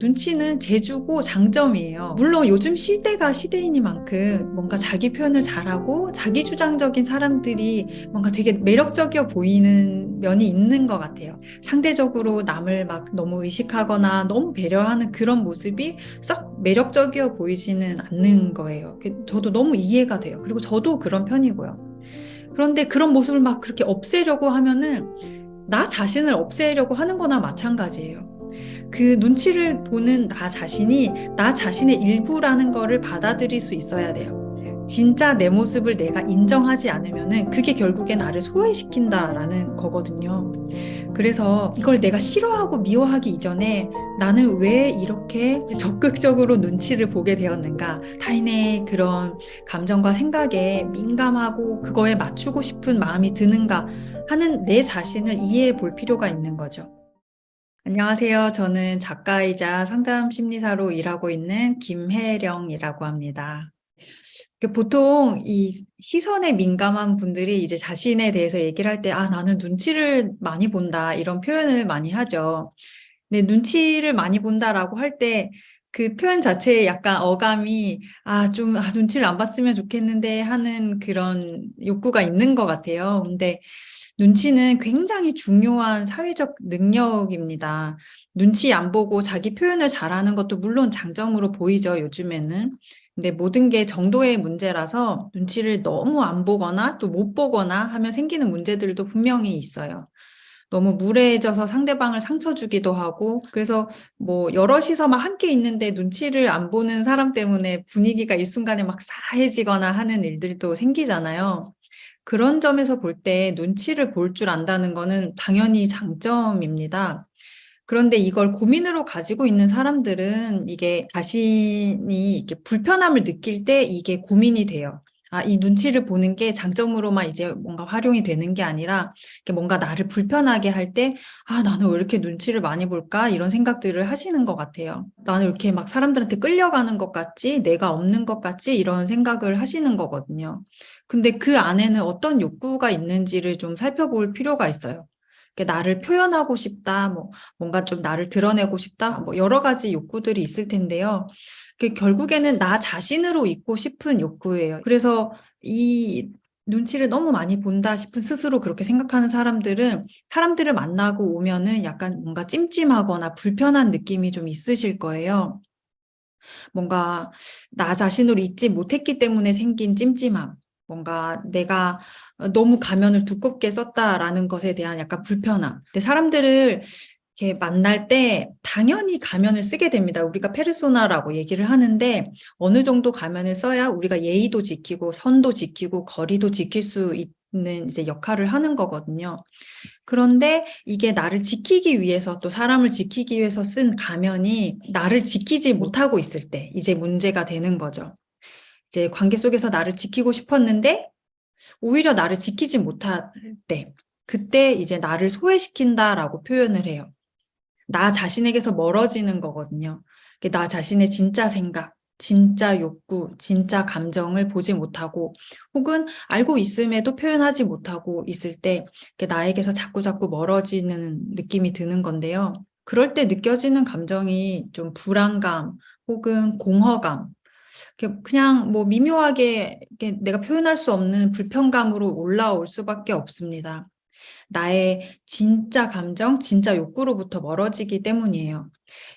눈치는 재주고 장점이에요. 물론 요즘 시대가 시대이니만큼 뭔가 자기 표현을 잘하고 자기 주장적인 사람들이 뭔가 되게 매력적이어 보이는 면이 있는 것 같아요. 상대적으로 남을 막 너무 의식하거나 너무 배려하는 그런 모습이 썩 매력적이어 보이지는 않는 거예요. 저도 너무 이해가 돼요. 그리고 저도 그런 편이고요. 그런데 그런 모습을 막 그렇게 없애려고 하면은 나 자신을 없애려고 하는 거나 마찬가지예요. 그 눈치를 보는 나 자신이 나 자신의 일부라는 거를 받아들일 수 있어야 돼요. 진짜 내 모습을 내가 인정하지 않으면은 그게 결국에 나를 소외시킨다라는 거거든요. 그래서 이걸 내가 싫어하고 미워하기 이전에 나는 왜 이렇게 적극적으로 눈치를 보게 되었는가? 타인의 그런 감정과 생각에 민감하고 그거에 맞추고 싶은 마음이 드는가 하는 내 자신을 이해해 볼 필요가 있는 거죠. 안녕하세요. 저는 작가이자 상담 심리사로 일하고 있는 김혜령이라고 합니다. 보통 이 시선에 민감한 분들이 이제 자신에 대해서 얘기를 할 때, 아, 나는 눈치를 많이 본다, 이런 표현을 많이 하죠. 근데 눈치를 많이 본다라고 할 때, 그 표현 자체에 약간 어감이, 눈치를 안 봤으면 좋겠는데 하는 그런 욕구가 있는 것 같아요. 근데 눈치는 굉장히 중요한 사회적 능력입니다. 눈치 안 보고 자기 표현을 잘하는 것도 물론 장점으로 보이죠, 요즘에는. 근데 모든 게 정도의 문제라서 눈치를 너무 안 보거나 또 못 보거나 하면 생기는 문제들도 분명히 있어요. 너무 무례해져서 상대방을 상처 주기도 하고, 그래서 뭐 여럿이서 막 함께 있는데 눈치를 안 보는 사람 때문에 분위기가 일순간에 막 싸해지거나 하는 일들도 생기잖아요. 그런 점에서 볼 때 눈치를 볼 줄 안다는 거는 당연히 장점입니다. 그런데 이걸 고민으로 가지고 있는 사람들은 이게 자신이 이렇게 불편함을 느낄 때 이게 고민이 돼요. 아, 이 눈치를 보는 게 장점으로만 이제 뭔가 활용이 되는 게 아니라 이렇게 뭔가 나를 불편하게 할 때, 아, 나는 왜 이렇게 눈치를 많이 볼까? 이런 생각들을 하시는 것 같아요. 나는 이렇게 막 사람들한테 끌려가는 것 같지? 내가 없는 것 같지? 이런 생각을 하시는 거거든요. 근데 그 안에는 어떤 욕구가 있는지를 좀 살펴볼 필요가 있어요. 나를 표현하고 싶다, 뭐, 뭔가 좀 나를 드러내고 싶다, 뭐, 여러 가지 욕구들이 있을 텐데요. 결국에는 나 자신으로 있고 싶은 욕구예요. 그래서 이 눈치를 너무 많이 본다 싶은 스스로 그렇게 생각하는 사람들은 사람들을 만나고 오면은 약간 뭔가 찜찜하거나 불편한 느낌이 좀 있으실 거예요. 뭔가 나 자신으로 있지 못했기 때문에 생긴 찜찜함, 뭔가 내가 너무 가면을 두껍게 썼다라는 것에 대한 약간 불편함. 근데 사람들을 이렇게 만날 때 당연히 가면을 쓰게 됩니다. 우리가 페르소나라고 얘기를 하는데 어느 정도 가면을 써야 우리가 예의도 지키고 선도 지키고 거리도 지킬 수 있는 이제 역할을 하는 거거든요. 그런데 이게 나를 지키기 위해서 또 사람을 지키기 위해서 쓴 가면이 나를 지키지 못하고 있을 때 이제 문제가 되는 거죠. 이제 관계 속에서 나를 지키고 싶었는데 오히려 나를 지키지 못할 때 그때 이제 나를 소외시킨다라고 표현을 해요. 나 자신에게서 멀어지는 거거든요. 나 자신의 진짜 생각, 진짜 욕구, 진짜 감정을 보지 못하고 혹은 알고 있음에도 표현하지 못하고 있을 때 나에게서 자꾸자꾸 멀어지는 느낌이 드는 건데요. 그럴 때 느껴지는 감정이 좀 불안감 혹은 공허감, 그냥 뭐 미묘하게 내가 표현할 수 없는 불편감으로 올라올 수밖에 없습니다. 나의 진짜 감정, 진짜 욕구로부터 멀어지기 때문이에요.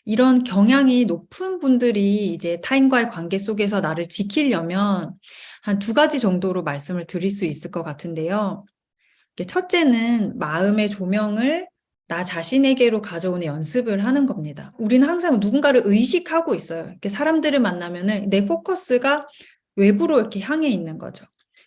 이런 경향이 높은 분들이 이제 타인과의 관계 속에서 나를 지키려면 한 두 가지 정도로 말씀을 드릴 수 있을 것 같은데요. 첫째는 마음의 조명을 나 자신에게로 가져오는 연습을 하는 겁니다. 우리는 항상 누군가를 의식하고 있어요. 사람들을 만나면은 내 포커스가 외부로 이렇게 향해 있는 거죠.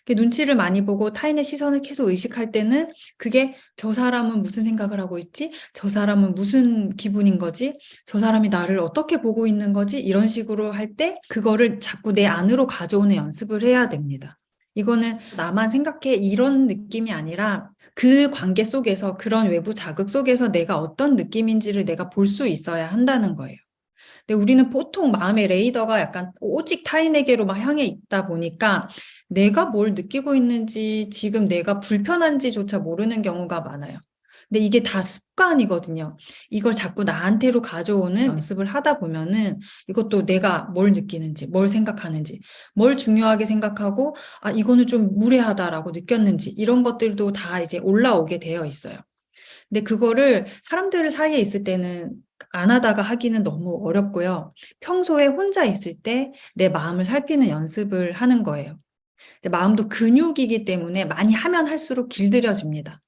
눈치를 많이 보고 타인의 시선을 계속 의식할 때는 그게 저 사람은 무슨 생각을 하고 있지? 저 사람은 무슨 기분인 거지? 저 사람이 나를 어떻게 보고 있는 거지? 이런 식으로 할 때 그거를 자꾸 내 안으로 가져오는 연습을 해야 됩니다. 이거는 나만 생각해 이런 느낌이 아니라 그 관계 속에서 그런 외부 자극 속에서 내가 어떤 느낌인지를 내가 볼 수 있어야 한다는 거예요. 근데 우리는 보통 마음의 레이더가 약간 오직 타인에게로만 향해 있다 보니까 내가 뭘 느끼고 있는지 지금 내가 불편한지조차 모르는 경우가 많아요. 근데 이게 다 습관이거든요. 이걸 자꾸 나한테로 가져오는 연습을 하다 보면은 이것도 내가 뭘 느끼는지, 뭘 생각하는지, 뭘 중요하게 생각하고, 아, 이거는 좀 무례하다라고 느꼈는지, 이런 것들도 다 이제 올라오게 되어 있어요. 근데 그거를 사람들 사이에 있을 때는 안 하다가 하기는 너무 어렵고요. 평소에 혼자 있을 때 내 마음을 살피는 연습을 하는 거예요. 이제 마음도 근육이기 때문에 많이 하면 할수록 길들여집니다.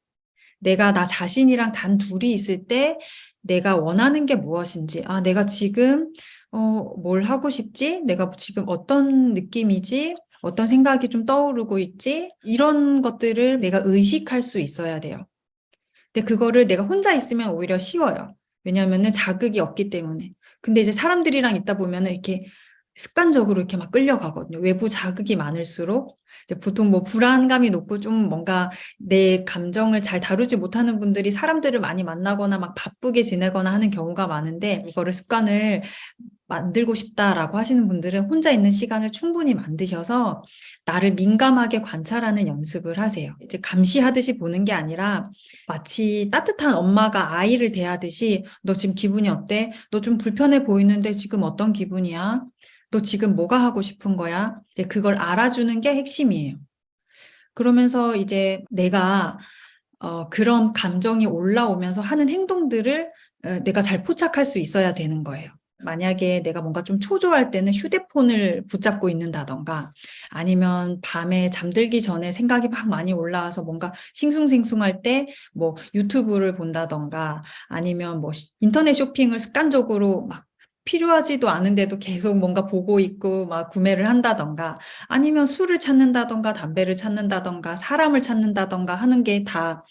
내가 나 자신이랑 단 둘이 있을 때 내가 원하는 게 무엇인지, 아, 내가 지금, 뭘 하고 싶지? 내가 지금 어떤 느낌이지? 어떤 생각이 좀 떠오르고 있지? 이런 것들을 내가 의식할 수 있어야 돼요. 근데 그거를 내가 혼자 있으면 오히려 쉬워요. 왜냐하면은 자극이 없기 때문에. 근데 이제 사람들이랑 있다 보면은 이렇게 습관적으로 이렇게 막 끌려가거든요. 외부 자극이 많을수록 이제 보통 뭐 불안감이 높고 좀 뭔가 내 감정을 잘 다루지 못하는 분들이 사람들을 많이 만나거나 막 바쁘게 지내거나 하는 경우가 많은데 이거를 습관을 만들고 싶다라고 하시는 분들은 혼자 있는 시간을 충분히 만드셔서 나를 민감하게 관찰하는 연습을 하세요. 이제 감시하듯이 보는 게 아니라 마치 따뜻한 엄마가 아이를 대하듯이 너 지금 기분이 어때? 너 좀 불편해 보이는데 지금 어떤 기분이야? 너 지금 뭐가 하고 싶은 거야? 이제 그걸 알아주는 게 핵심이에요. 그러면서 이제 내가 그런 감정이 올라오면서 하는 행동들을 내가 잘 포착할 수 있어야 되는 거예요. 만약에 내가 뭔가 좀 초조할 때는 휴대폰을 붙잡고 있는다던가 아니면 밤에 잠들기 전에 생각이 막 많이 올라와서 뭔가 싱숭생숭할 때 뭐 유튜브를 본다던가 아니면 뭐 인터넷 쇼핑을 습관적으로 막 필요하지도 않은데도 계속 뭔가 보고 있고 막 구매를 한다던가 아니면 술을 찾는다던가 담배를 찾는다던가 사람을 찾는다던가 하는 게 다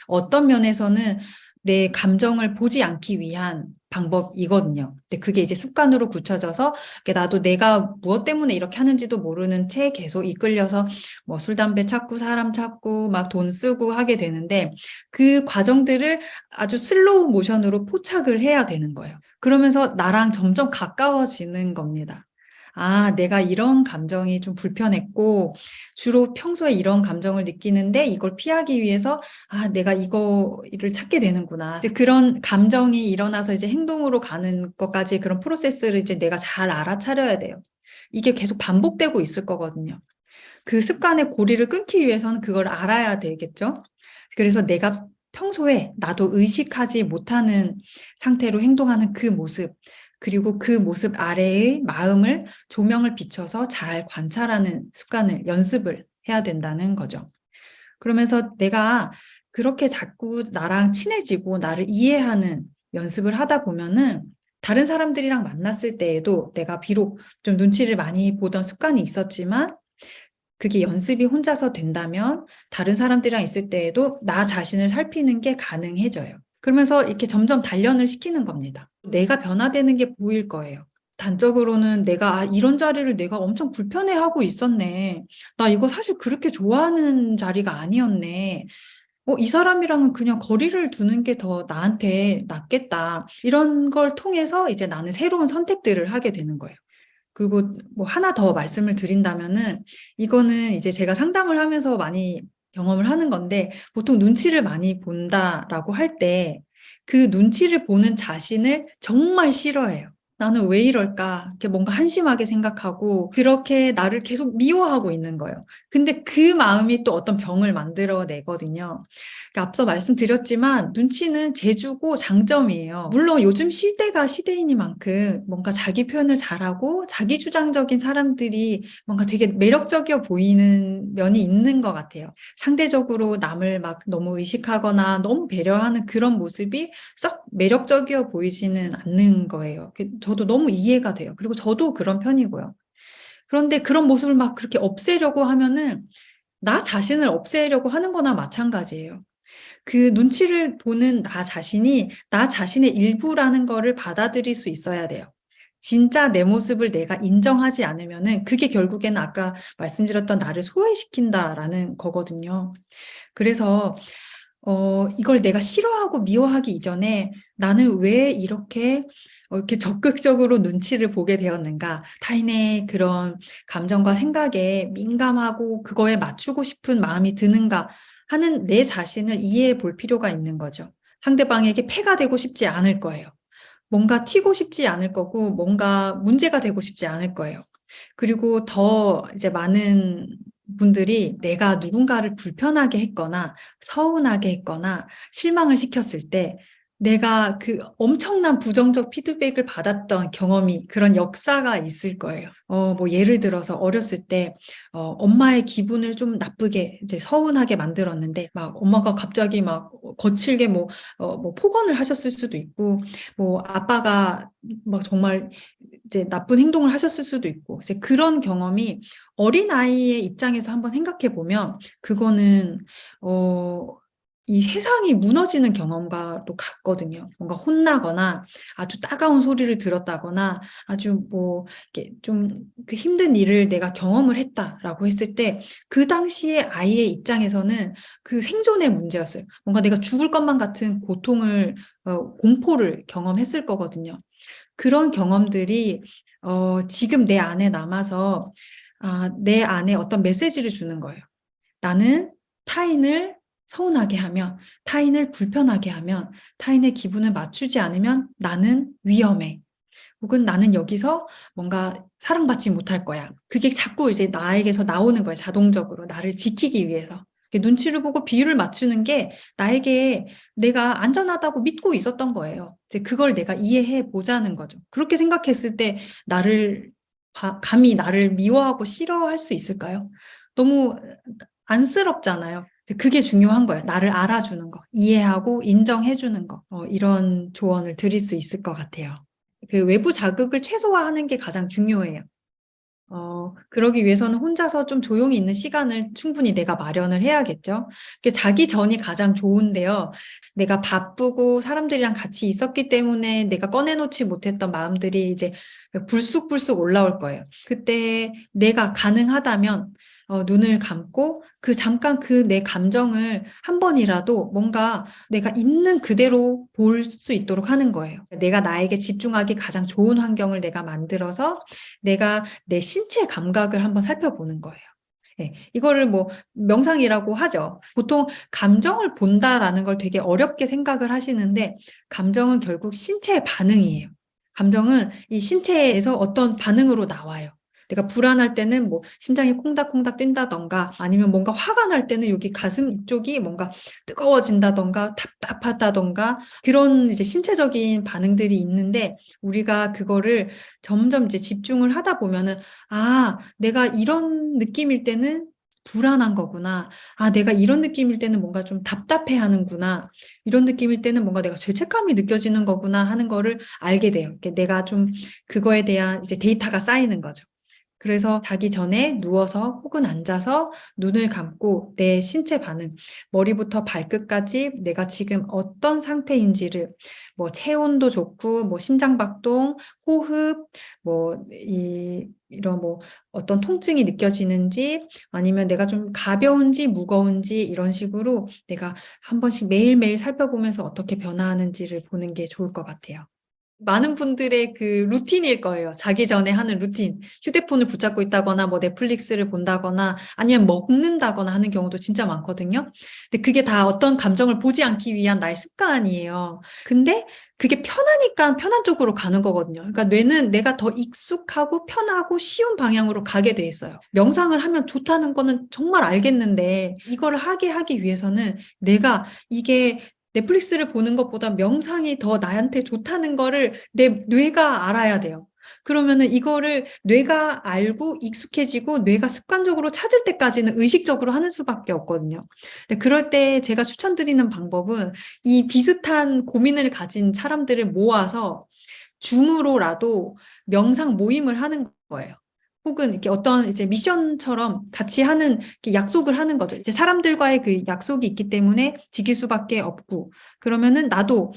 어떤 면에서는 내 감정을 보지 않기 위한 방법이거든요. 근데 그게 이제 습관으로 굳혀져서 나도 내가 무엇 때문에 이렇게 하는지도 모르는 채 계속 이끌려서 뭐 술, 담배 찾고 사람 찾고 막 돈 쓰고 하게 되는데 그 과정들을 아주 슬로우 모션으로 포착을 해야 되는 거예요. 그러면서 나랑 점점 가까워지는 겁니다. 아, 내가 이런 감정이 좀 불편했고, 주로 평소에 이런 감정을 느끼는데 이걸 피하기 위해서, 아, 내가 이거를 찾게 되는구나. 이제 그런 감정이 일어나서 이제 행동으로 가는 것까지 그런 프로세스를 이제 내가 잘 알아차려야 돼요. 이게 계속 반복되고 있을 거거든요. 그 습관의 고리를 끊기 위해서는 그걸 알아야 되겠죠. 그래서 내가 평소에 나도 의식하지 못하는 상태로 행동하는 그 모습, 그리고 그 모습 아래의 마음을 조명을 비춰서 잘 관찰하는 습관을 연습을 해야 된다는 거죠. 그러면서 내가 그렇게 자꾸 나랑 친해지고 나를 이해하는 연습을 하다 보면은 다른 사람들이랑 만났을 때에도 내가 비록 좀 눈치를 많이 보던 습관이 있었지만 그게 연습이 혼자서 된다면 다른 사람들이랑 있을 때에도 나 자신을 살피는 게 가능해져요. 그러면서 이렇게 점점 단련을 시키는 겁니다. 내가 변화되는 게 보일 거예요. 단적으로는 내가 이런 자리를 내가 엄청 불편해하고 있었네. 나 이거 사실 그렇게 좋아하는 자리가 아니었네. 이 사람이랑은 그냥 거리를 두는 게 더 나한테 낫겠다. 이런 걸 통해서 이제 나는 새로운 선택들을 하게 되는 거예요. 그리고 뭐 하나 더 말씀을 드린다면은 이거는 이제 제가 상담을 하면서 많이 경험을 하는 건데 보통 눈치를 많이 본다라고 할 때 그 눈치를 보는 자신을 정말 싫어해요. 나는 왜 이럴까? 이렇게 뭔가 한심하게 생각하고 그렇게 나를 계속 미워하고 있는 거예요. 근데 그 마음이 또 어떤 병을 만들어내거든요. 그러니까 앞서 말씀드렸지만 눈치는 재주고 장점이에요. 물론 요즘 시대가 시대이니만큼 뭔가 자기 표현을 잘하고 자기 주장적인 사람들이 뭔가 되게 매력적이어 보이는 면이 있는 것 같아요. 상대적으로 남을 막 너무 의식하거나 너무 배려하는 그런 모습이 썩 매력적이어 보이지는 않는 거예요. 저도 너무 이해가 돼요. 그리고 저도 그런 편이고요. 그런데 그런 모습을 막 그렇게 없애려고 하면은 나 자신을 없애려고 하는 거나 마찬가지예요. 그 눈치를 보는 나 자신이 나 자신의 일부라는 거를 받아들일 수 있어야 돼요. 진짜 내 모습을 내가 인정하지 않으면은 그게 결국에는 아까 말씀드렸던 나를 소외시킨다라는 거거든요. 그래서 이걸 내가 싫어하고 미워하기 이전에 나는 왜 이렇게 적극적으로 눈치를 보게 되었는가? 타인의 그런 감정과 생각에 민감하고 그거에 맞추고 싶은 마음이 드는가 하는 내 자신을 이해해 볼 필요가 있는 거죠. 상대방에게 폐가 되고 싶지 않을 거예요. 뭔가 튀고 싶지 않을 거고, 뭔가 문제가 되고 싶지 않을 거예요. 그리고 더 이제 많은 분들이 내가 누군가를 불편하게 했거나, 서운하게 했거나, 실망을 시켰을 때, 내가 그 엄청난 부정적 피드백을 받았던 경험이, 그런 역사가 있을 거예요. 뭐 예를 들어서 어렸을 때, 엄마의 기분을 좀 나쁘게, 이제 서운하게 만들었는데, 막 엄마가 갑자기 막 거칠게 뭐 폭언을 하셨을 수도 있고, 뭐 아빠가 막 정말 이제 나쁜 행동을 하셨을 수도 있고, 이제 그런 경험이 어린아이의 입장에서 한번 생각해 보면, 그거는, 이 세상이 무너지는 경험과도 같거든요. 뭔가 혼나거나 아주 따가운 소리를 들었다거나 아주 뭐, 이렇게 좀 그 힘든 일을 내가 경험을 했다라고 했을 때, 그 당시에 아이의 입장에서는 그 생존의 문제였어요. 뭔가 내가 죽을 것만 같은 고통을, 공포를 경험했을 거거든요. 그런 경험들이 지금 내 안에 남아서 내 안에 어떤 메시지를 주는 거예요. 나는 타인을 서운하게 하면, 타인을 불편하게 하면, 타인의 기분을 맞추지 않으면 나는 위험해. 혹은 나는 여기서 뭔가 사랑받지 못할 거야. 그게 자꾸 이제 나에게서 나오는 거예요. 자동적으로. 나를 지키기 위해서. 눈치를 보고 비율을 맞추는 게 나에게 내가 안전하다고 믿고 있었던 거예요. 이제 그걸 내가 이해해 보자는 거죠. 그렇게 생각했을 때 나를, 감히 나를 미워하고 싫어할 수 있을까요? 너무 안쓰럽잖아요. 그게 중요한 거예요. 나를 알아주는 거, 이해하고 인정해주는 거. 이런 조언을 드릴 수 있을 것 같아요. 그 외부 자극을 최소화하는 게 가장 중요해요. 그러기 위해서는 혼자서 좀 조용히 있는 시간을 충분히 내가 마련을 해야겠죠. 자기 전이 가장 좋은데요. 내가 바쁘고 사람들이랑 같이 있었기 때문에 내가 꺼내놓지 못했던 마음들이 이제 불쑥불쑥 올라올 거예요. 그때 내가 가능하다면 눈을 감고 그 잠깐 그 내 감정을 한 번이라도 뭔가 내가 있는 그대로 볼 수 있도록 하는 거예요. 내가 나에게 집중하기 가장 좋은 환경을 내가 만들어서 내가 내 신체 감각을 한번 살펴보는 거예요. 예, 이거를 뭐 명상이라고 하죠. 보통 감정을 본다라는 걸 되게 어렵게 생각을 하시는데, 감정은 결국 신체의 반응이에요. 감정은 이 신체에서 어떤 반응으로 나와요. 내가 불안할 때는 뭐 심장이 콩닥콩닥 뛴다던가, 아니면 뭔가 화가 날 때는 여기 가슴 쪽이 뭔가 뜨거워진다던가 답답하다던가, 그런 이제 신체적인 반응들이 있는데, 우리가 그거를 점점 이제 집중을 하다 보면은, 내가 이런 느낌일 때는 불안한 거구나. 내가 이런 느낌일 때는 뭔가 좀 답답해 하는구나. 이런 느낌일 때는 뭔가 내가 죄책감이 느껴지는 거구나 하는 거를 알게 돼요. 내가 좀 그거에 대한 이제 데이터가 쌓이는 거죠. 그래서 자기 전에 누워서 혹은 앉아서 눈을 감고 내 신체 반응, 머리부터 발끝까지 내가 지금 어떤 상태인지를, 뭐 체온도 좋고, 뭐 심장박동, 호흡, 뭐 이런 뭐 어떤 통증이 느껴지는지, 아니면 내가 좀 가벼운지 무거운지, 이런 식으로 내가 한 번씩 매일매일 살펴보면서 어떻게 변화하는지를 보는 게 좋을 것 같아요. 많은 분들의 그 루틴일 거예요. 자기 전에 하는 루틴. 휴대폰을 붙잡고 있다거나, 뭐 넷플릭스를 본다거나, 아니면 먹는다거나 하는 경우도 진짜 많거든요. 근데 그게 다 어떤 감정을 보지 않기 위한 나의 습관이에요. 근데 그게 편하니까 편한 쪽으로 가는 거거든요. 그러니까 뇌는 내가 더 익숙하고 편하고 쉬운 방향으로 가게 돼 있어요. 명상을 하면 좋다는 거는 정말 알겠는데, 이걸 하기 위해서는 내가 이게 넷플릭스를 보는 것보다 명상이 더 나한테 좋다는 거를 내 뇌가 알아야 돼요. 그러면은 이거를 뇌가 알고 익숙해지고 뇌가 습관적으로 찾을 때까지는 의식적으로 하는 수밖에 없거든요. 근데 그럴 때 제가 추천드리는 방법은, 이 비슷한 고민을 가진 사람들을 모아서 줌으로라도 명상 모임을 하는 거예요. 혹은 이렇게 어떤 이제 미션처럼 같이 하는, 이렇게 약속을 하는 거죠. 이제 사람들과의 그 약속이 있기 때문에 지킬 수밖에 없고, 그러면은 나도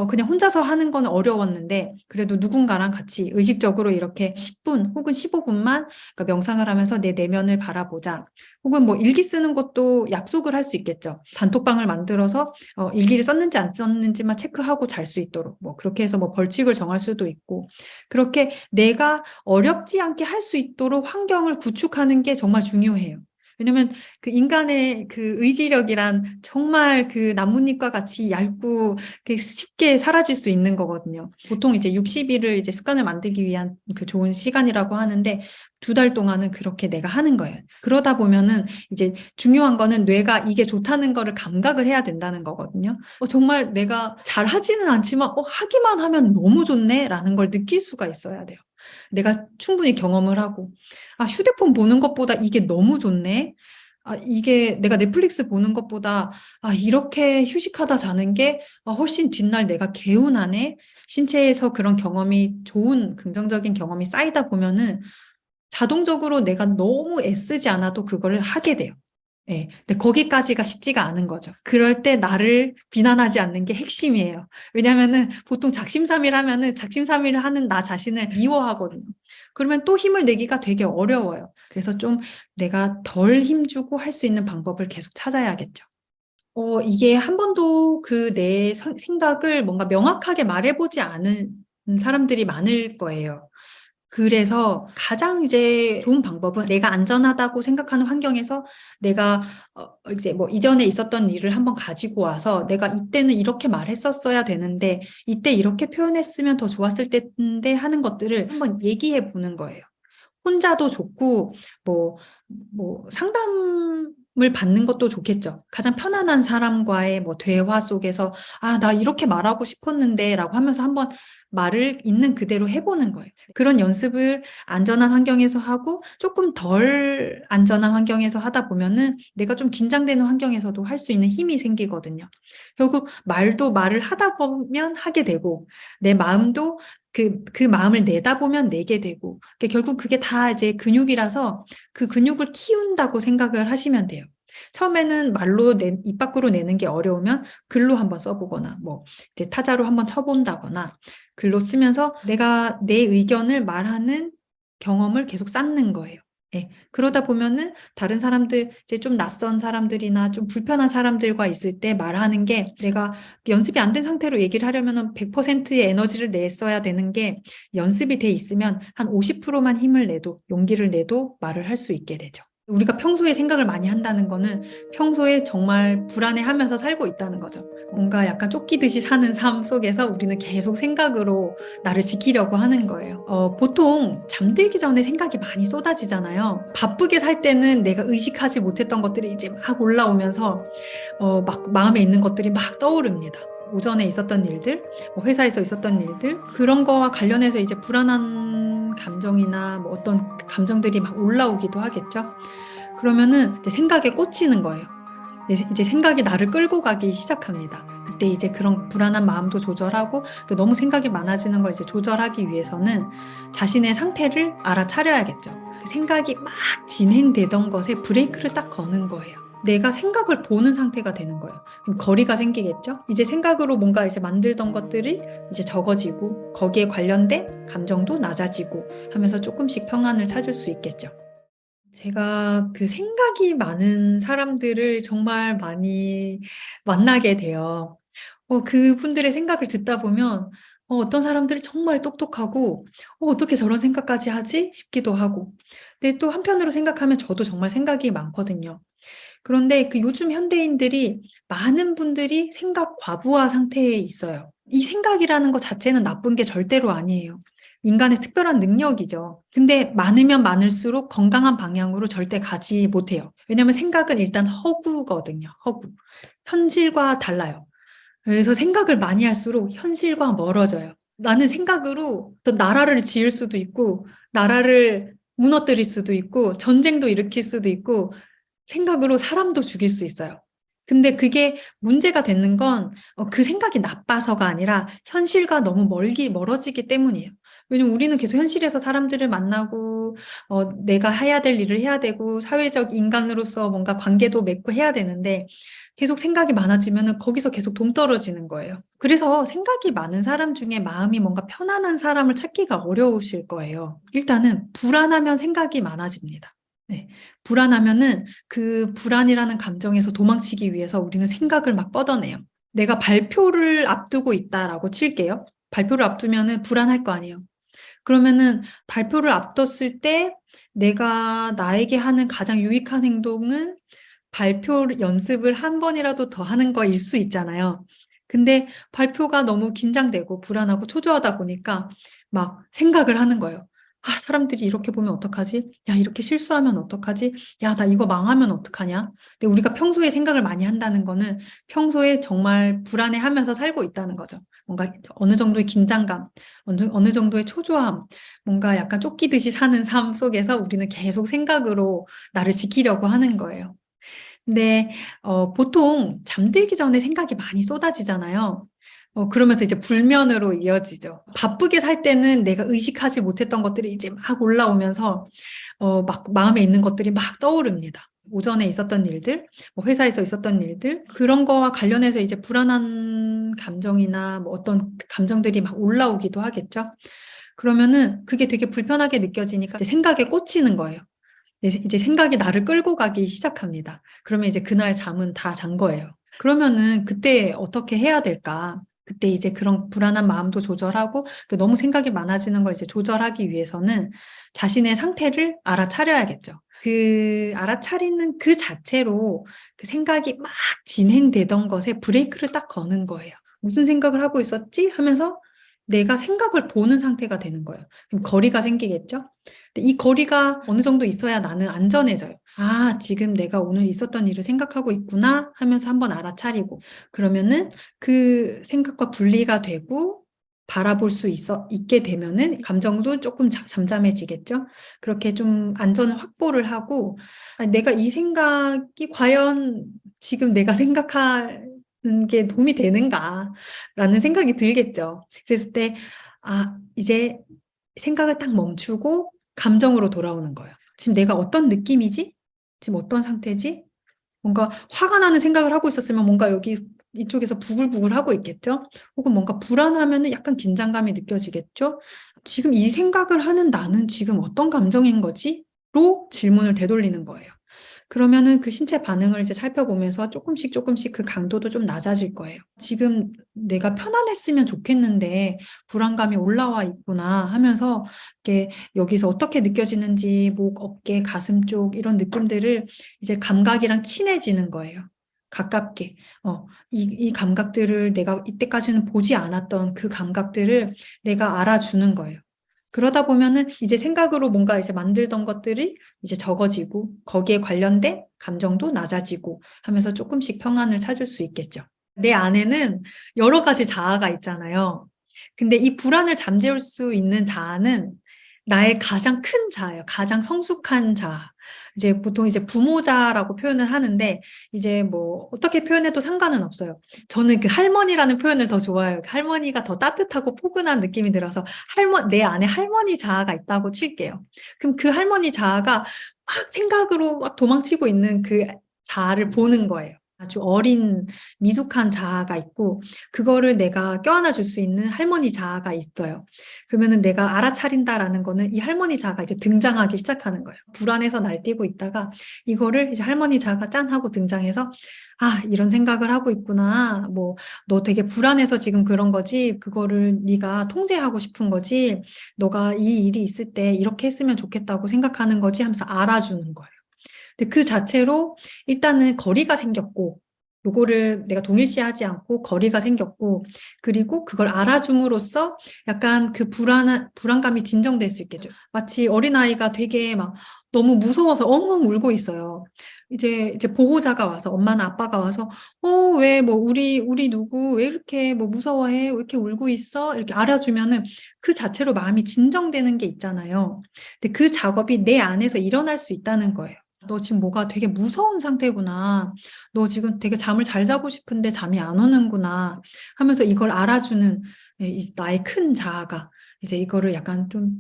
그냥 혼자서 하는 건 어려웠는데, 그래도 누군가랑 같이 의식적으로 이렇게 10분 혹은 15분만 명상을 하면서 내 내면을 바라보자. 혹은 뭐 일기 쓰는 것도 약속을 할 수 있겠죠. 단톡방을 만들어서 일기를 썼는지 안 썼는지만 체크하고 잘 수 있도록, 뭐 그렇게 해서 뭐 벌칙을 정할 수도 있고, 그렇게 내가 어렵지 않게 할 수 있도록 환경을 구축하는 게 정말 중요해요. 왜냐면 그 인간의 그 의지력이란 정말 그 나뭇잎과 같이 얇고 쉽게 사라질 수 있는 거거든요. 보통 이제 60일을 이제 습관을 만들기 위한 그 좋은 시간이라고 하는데 2달 동안은 그렇게 내가 하는 거예요. 그러다 보면은 이제 중요한 거는 뇌가 이게 좋다는 거를 감각을 해야 된다는 거거든요. 정말 내가 잘 하지는 않지만 하기만 하면 너무 좋네라는 걸 느낄 수가 있어야 돼요. 내가 충분히 경험을 하고 휴대폰 보는 것보다 이게 너무 좋네. 이게 내가 넷플릭스 보는 것보다 이렇게 휴식하다 자는 게 훨씬 뒷날 내가 개운하네. 신체에서 그런 경험이 좋은 긍정적인 경험이 쌓이다 보면은 자동적으로 내가 너무 애쓰지 않아도 그걸 하게 돼요. 예. 근데 거기까지가 쉽지가 않은 거죠. 그럴 때 나를 비난하지 않는 게 핵심이에요. 왜냐면은 보통 작심삼일 하면은 작심삼일을 하는 나 자신을 미워하거든요. 그러면 또 힘을 내기가 되게 어려워요. 그래서 좀 내가 덜 힘주고 할 수 있는 방법을 계속 찾아야겠죠. 이게 한 번도 그 내 생각을 뭔가 명확하게 말해보지 않은 사람들이 많을 거예요. 그래서 가장 이제 좋은 방법은 내가 안전하다고 생각하는 환경에서 내가 이제 뭐 이전에 있었던 일을 한번 가지고 와서 내가 이때는 이렇게 말했었어야 되는데 이때 이렇게 표현했으면 더 좋았을 텐데 하는 것들을 한번 얘기해 보는 거예요. 혼자도 좋고 뭐 상담을 받는 것도 좋겠죠. 가장 편안한 사람과의 뭐 대화 속에서 나 이렇게 말하고 싶었는데라고 하면서 한번 말을 있는 그대로 해보는 거예요. 그런 연습을 안전한 환경에서 하고 조금 덜 안전한 환경에서 하다 보면은 내가 좀 긴장되는 환경에서도 할 수 있는 힘이 생기거든요. 결국 말을 하다 보면 하게 되고 내 마음도 그 마음을 내다 보면 내게 되고 결국 그게 다 이제 근육이라서 그 근육을 키운다고 생각을 하시면 돼요. 처음에는 말로 입 밖으로 내는 게 어려우면 글로 한번 써보거나 뭐 이제 타자로 한번 쳐본다거나 글로 쓰면서 내가 내 의견을 말하는 경험을 계속 쌓는 거예요. 예. 그러다 보면은 다른 사람들, 이제 좀 낯선 사람들이나 좀 불편한 사람들과 있을 때 말하는 게 내가 연습이 안 된 상태로 얘기를 하려면은 100%의 에너지를 냈어야 되는 게 연습이 돼 있으면 한 50%만 힘을 내도 용기를 내도 말을 할 수 있게 되죠. 우리가 평소에 생각을 많이 한다는 거는 평소에 정말 불안해하면서 살고 있다는 거죠. 뭔가 약간 쫓기듯이 사는 삶 속에서 우리는 계속 생각으로 나를 지키려고 하는 거예요. 보통 잠들기 전에 생각이 많이 쏟아지잖아요. 바쁘게 살 때는 내가 의식하지 못했던 것들이 이제 막 올라오면서 막 마음에 있는 것들이 막 떠오릅니다. 오전에 있었던 일들, 뭐 회사에서 있었던 일들, 그런 거와 관련해서 이제 불안한 감정이나 뭐 어떤 감정들이 막 올라오기도 하겠죠. 그러면은 이제 생각에 꽂히는 거예요. 이제 생각이 나를 끌고 가기 시작합니다. 그때 이제 그런 불안한 마음도 조절하고 또 너무 생각이 많아지는 걸 이제 조절하기 위해서는 자신의 상태를 알아차려야겠죠. 생각이 막 진행되던 것에 브레이크를 딱 거는 거예요. 내가 생각을 보는 상태가 되는 거예요. 그럼 거리가 생기겠죠? 이제 생각으로 뭔가 이제 만들던 것들이 이제 적어지고 거기에 관련된 감정도 낮아지고 하면서 조금씩 평안을 찾을 수 있겠죠. 제가 그 생각이 많은 사람들을 정말 많이 만나게 돼요. 그분들의 생각을 듣다 보면 어떤 사람들이 정말 똑똑하고 어떻게 저런 생각까지 하지? 싶기도 하고. 근데 또 한편으로 생각하면 저도 정말 생각이 많거든요. 그런데 그 요즘 현대인들이 많은 분들이 생각 과부하 상태에 있어요. 이 생각이라는 것 자체는 나쁜 게 절대로 아니에요. 인간의 특별한 능력이죠. 근데 많으면 많을수록 건강한 방향으로 절대 가지 못해요. 왜냐하면 생각은 일단 허구거든요. 허구. 현실과 달라요. 그래서 생각을 많이 할수록 현실과 멀어져요. 나는 생각으로 또 나라를 지을 수도 있고, 나라를 무너뜨릴 수도 있고, 전쟁도 일으킬 수도 있고, 생각으로 사람도 죽일 수 있어요. 근데 그게 문제가 되는 건 그 생각이 나빠서가 아니라 현실과 너무 멀어지기 때문이에요. 왜냐면 우리는 계속 현실에서 사람들을 만나고 내가 해야 될 일을 해야 되고 사회적 인간으로서 뭔가 관계도 맺고 해야 되는데 계속 생각이 많아지면 거기서 계속 동떨어지는 거예요. 그래서 생각이 많은 사람 중에 마음이 뭔가 편안한 사람을 찾기가 어려우실 거예요. 일단은 불안하면 생각이 많아집니다. 네. 불안하면은 그 불안이라는 감정에서 도망치기 위해서 우리는 생각을 막 뻗어내요. 내가 발표를 앞두고 있다라고 칠게요. 발표를 앞두면은 불안할 거 아니에요. 그러면은 발표를 앞뒀을 때 내가 나에게 하는 가장 유익한 행동은 발표 연습을 한 번이라도 더 하는 거일 수 있잖아요. 근데 발표가 너무 긴장되고 불안하고 초조하다 보니까 막 생각을 하는 거예요. 아, 사람들이 이렇게 보면 어떡하지? 야, 이렇게 실수하면 어떡하지? 야, 나 이거 망하면 어떡하냐? 근데 우리가 평소에 생각을 많이 한다는 거는 평소에 정말 불안해하면서 살고 있다는 거죠. 뭔가 어느 정도의 긴장감, 어느 정도의 초조함, 뭔가 약간 쫓기듯이 사는 삶 속에서 우리는 계속 생각으로 나를 지키려고 하는 거예요. 근데 보통 잠들기 전에 생각이 많이 쏟아지잖아요. 그러면서 이제 불면으로 이어지죠. 바쁘게 살 때는 내가 의식하지 못했던 것들이 이제 막 올라오면서 막 마음에 있는 것들이 막 떠오릅니다. 오전에 있었던 일들, 뭐 회사에서 있었던 일들, 그런 거와 관련해서 이제 불안한 감정이나 뭐 어떤 감정들이 막 올라오기도 하겠죠. 그러면은 그게 되게 불편하게 느껴지니까 이제 생각에 꽂히는 거예요. 이제 생각이 나를 끌고 가기 시작합니다. 그러면 이제 그날 잠은 다 잔 거예요. 그러면은 그때 어떻게 해야 될까? 그때 이제 그런 불안한 마음도 조절하고 너무 생각이 많아지는 걸 이제 조절하기 위해서는 자신의 상태를 알아차려야겠죠. 그 알아차리는 그 자체로 그 생각이 막 진행되던 것에 브레이크를 딱 거는 거예요. 무슨 생각을 하고 있었지? 하면서 내가 생각을 보는 상태가 되는 거예요. 그럼 거리가 생기겠죠? 근데 이 거리가 어느 정도 있어야 나는 안전해져요. 아, 지금 내가 오늘 있었던 일을 생각하고 있구나 하면서 한번 알아차리고 그러면은 그 생각과 분리가 되고 바라볼 수 있게 되면은 감정도 조금 잠잠해지겠죠. 그렇게 좀 안전을 확보를 하고 아, 내가 이 생각이 과연 지금 내가 생각하는 게 도움이 되는가라는 생각이 들겠죠. 그랬을 때 아, 이제 생각을 딱 멈추고 감정으로 돌아오는 거예요. 지금 내가 어떤 느낌이지? 지금 어떤 상태지? 뭔가 화가 나는 생각을 하고 있었으면 뭔가 여기 이쪽에서 부글부글 하고 있겠죠? 혹은 뭔가 불안하면 약간 긴장감이 느껴지겠죠? 지금 이 생각을 하는 나는 지금 어떤 감정인 거지? 로 질문을 되돌리는 거예요. 그러면은 그 신체 반응을 이제 살펴보면서 조금씩 조금씩 그 강도도 좀 낮아질 거예요. 지금 내가 편안했으면 좋겠는데 불안감이 올라와 있구나 하면서 이렇게 여기서 어떻게 느껴지는지 목, 어깨, 가슴 쪽 이런 느낌들을 이제 감각이랑 친해지는 거예요. 가깝게. 이 감각들을 내가 이때까지는 보지 않았던 그 감각들을 내가 알아주는 거예요. 그러다 보면은 이제 생각으로 뭔가 이제 만들던 것들이 이제 적어지고 거기에 관련된 감정도 낮아지고 하면서 조금씩 평안을 찾을 수 있겠죠. 내 안에는 여러 가지 자아가 있잖아요. 근데 이 불안을 잠재울 수 있는 자아는 나의 가장 큰 자아예요. 가장 성숙한 자아. 이제 보통 이제 부모자라고 표현을 하는데 이제 뭐 어떻게 표현해도 상관은 없어요. 저는 그 할머니라는 표현을 더 좋아해요. 할머니가 더 따뜻하고 포근한 느낌이 들어서 내 안에 할머니 자아가 있다고 칠게요. 그럼 그 할머니 자아가 막 생각으로 막 도망치고 있는 그 자아를 보는 거예요. 아주 어린 미숙한 자아가 있고 그거를 내가 껴안아 줄 수 있는 할머니 자아가 있어요. 그러면은 내가 알아차린다라는 거는 이 할머니 자아가 이제 등장하기 시작하는 거예요. 불안해서 날뛰고 있다가 이거를 이제 할머니 자아가 짠 하고 등장해서 아, 이런 생각을 하고 있구나. 뭐 너 되게 불안해서 지금 그런 거지. 그거를 네가 통제하고 싶은 거지. 너가 이 일이 있을 때 이렇게 했으면 좋겠다고 생각하는 거지 하면서 알아주는 거예요. 근데 그 자체로 일단은 거리가 생겼고, 요거를 내가 동일시하지 않고 거리가 생겼고, 그리고 그걸 알아줌으로써 약간 그 불안감이 진정될 수 있겠죠. 마치 어린아이가 되게 막 너무 무서워서 엉엉 울고 있어요. 이제 보호자가 와서, 엄마나 아빠가 와서, 왜 뭐, 우리 누구, 왜 이렇게 뭐 무서워해? 왜 이렇게 울고 있어? 이렇게 알아주면은 그 자체로 마음이 진정되는 게 있잖아요. 근데 그 작업이 내 안에서 일어날 수 있다는 거예요. 너 지금 뭐가 되게 무서운 상태구나. 너 지금 되게 잠을 잘 자고 싶은데 잠이 안 오는구나. 하면서 이걸 알아주는 나의 큰 자아가 이제 이거를 약간 좀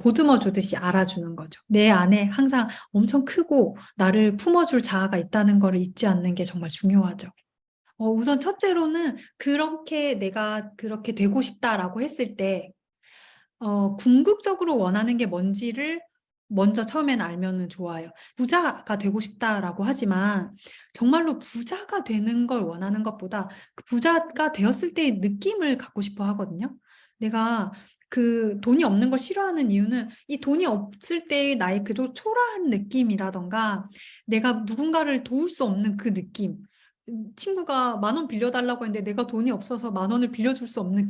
보듬어 주듯이 알아주는 거죠. 내 안에 항상 엄청 크고 나를 품어줄 자아가 있다는 걸 잊지 않는 게 정말 중요하죠. 우선 첫째로는 그렇게 내가 그렇게 되고 싶다라고 했을 때 궁극적으로 원하는 게 뭔지를 먼저 처음엔 알면은 좋아요. 부자가 되고 싶다라고 하지만 정말로 부자가 되는 걸 원하는 것보다 그 부자가 되었을 때의 느낌을 갖고 싶어 하거든요. 내가 그 돈이 없는 걸 싫어하는 이유는 이 돈이 없을 때의 나의 그 초라한 느낌이라던가 내가 누군가를 도울 수 없는 그 느낌. 친구가 10,000원 빌려달라고 했는데 내가 돈이 없어서 10,000원을 빌려줄 수 없는